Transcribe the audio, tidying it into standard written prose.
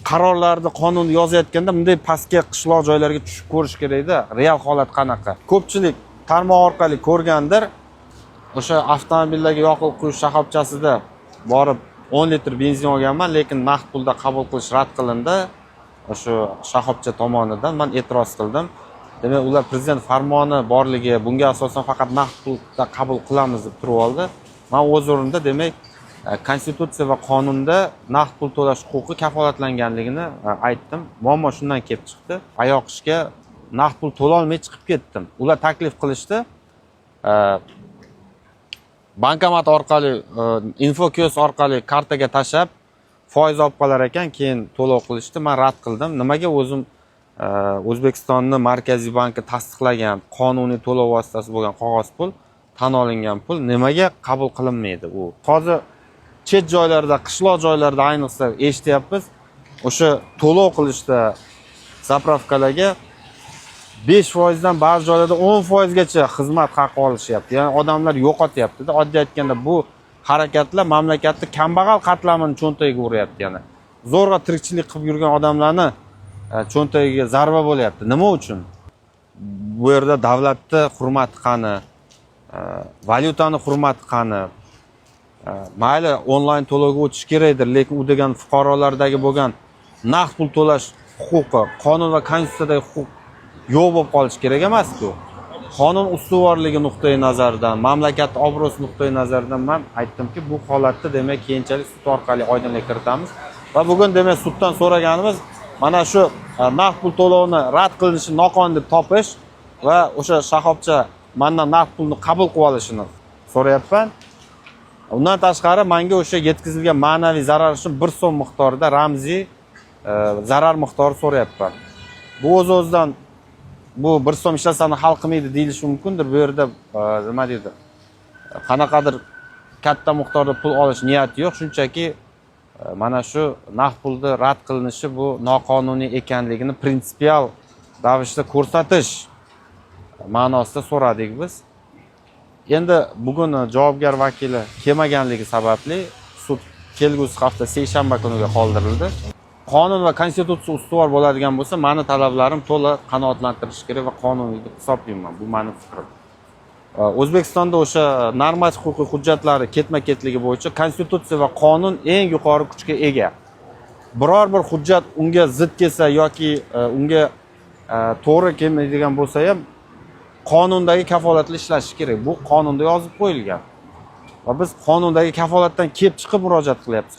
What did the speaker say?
qarorlarni qonunni yozayotganda bunday pastga qishloq joylarga tushib ko'rish kerakda, real holat qanaqa. Ko'pchilik tarmoq orqali ko'rgandir. O'sha avtomobillarga yoqilib quyish shoxobchasida borib 10 litr benzin olganman, lekin naqd pulda qabul qilish rad qilindi. O'sha shoxobcha tomonidan men e'tiroz qildim. Demak, ular prezident farmoni borligi, bunga asosan faqat naqd pulda qabul qilamiz deb turib oldi. Men o'z o'rnimda demak, konstitutsiya va qonunda naqd pul to'lash huquqi kafolatlanganligini aytdim. Muammo shundan kelib chiqdi. Oyoq ishga naqd pul to'la olmay chiqib ketdim. Ular taklif qilishdi. Bankomat orqali, infokiosk orqali kartaga tashab, foiz olib qolar ekan, keyin to'lov qilishdi. Men rad qildim. Nimaga o'zim O'zbekistonning Markaziy banki tasdiqlagan qonuniy to'lov vositasi bo'lgan qog'oz pul, tan olingan pul nimaga qabul qilinmaydi u? Hozir chet joylarda, qishloq joylarda ayniqsa eshityapmiz, o'sha to'lov qilishda zapravkalarga 5% dan ba'zi joylarda 10% gacha xizmat haqi olishyapti. Ya'ni odamlar yo'qotyapti-da. Oddiy aytganda bu harakatlar mamlakatning kambag'al qatlamini cho'ntagiga uryapti, ya'ni. Zo'rg'a tirikchilik qilib yurgan odamlarni cho'ntagiga zarba bo'lyapti. Nima uchun? Bu yerda davlatning hurmati qani? Valyutani hurmati qani? Mayli onlayn to'lovga o'tish kerakdir, lekin u degan fuqarolardagi bo'lgan naqd pul to'lash huquqi, qonun va konstitutsiyadagi huquq yo'q bo'lib qolishi kerak emas-ku. Qonun ustuvorligi nuqtai nazaridan, mamlakat obro'si nuqtai nazaridan men aytdimki, bu holatda demak keyinchalik sud orqali oydinlik kiritamiz. Va bugun demak suddan so'raganimiz mana shu naqd pul to'lovini rad qilinishi noqonuniy deb topish va o'sha shoxobcha mendan naqd pulni qabul qilib olishini so'rayapman. Undan tashqari menga o'sha yetkazilgan ma'naviy zarar uchun 1 so'm miqdorida ramziy zarar miqdori so'rayapman. Bu o'z-o'zidan bu 1 so'm ishlasani hal qilmaydi deyilishi mumkindir. Bu yerda nima deydi? Qanaqadir katta miqdorda pul olish niyati yo'q, shunchaki mana shu naqd pulni rad qilinishi bu noqonuniy ekanligini prinsipial ravishda ko'rsatish ma'nosida so'radik biz. Endi bugun javobgar vakili kelmaganligi sababli sud kelgusi hafta seshanba kuniga qoldirildi. Qonun va konstitutsiya ustuvor bo'ladigan bo'lsa, meni talablarim to'liq qanoatlantirish kerak va qonuniy deb hisoblayman. Bu mening fikrim. O'zbekistonda o'sha normativ huquqiy hujjatlari ketma-ketligi bo'yicha konstitutsiya va qonun eng yuqori kuchga ega. Biror bir hujjat unga zid kelsa yoki unga to'g'ri kelmaydigan bo'lsa ham qonundagi kafolatli ishlashi kerak. Bu qonunda yozib qo'yilgan. Va biz qonundagi kafolatdan kelib chiqib murojaat qilyapmiz.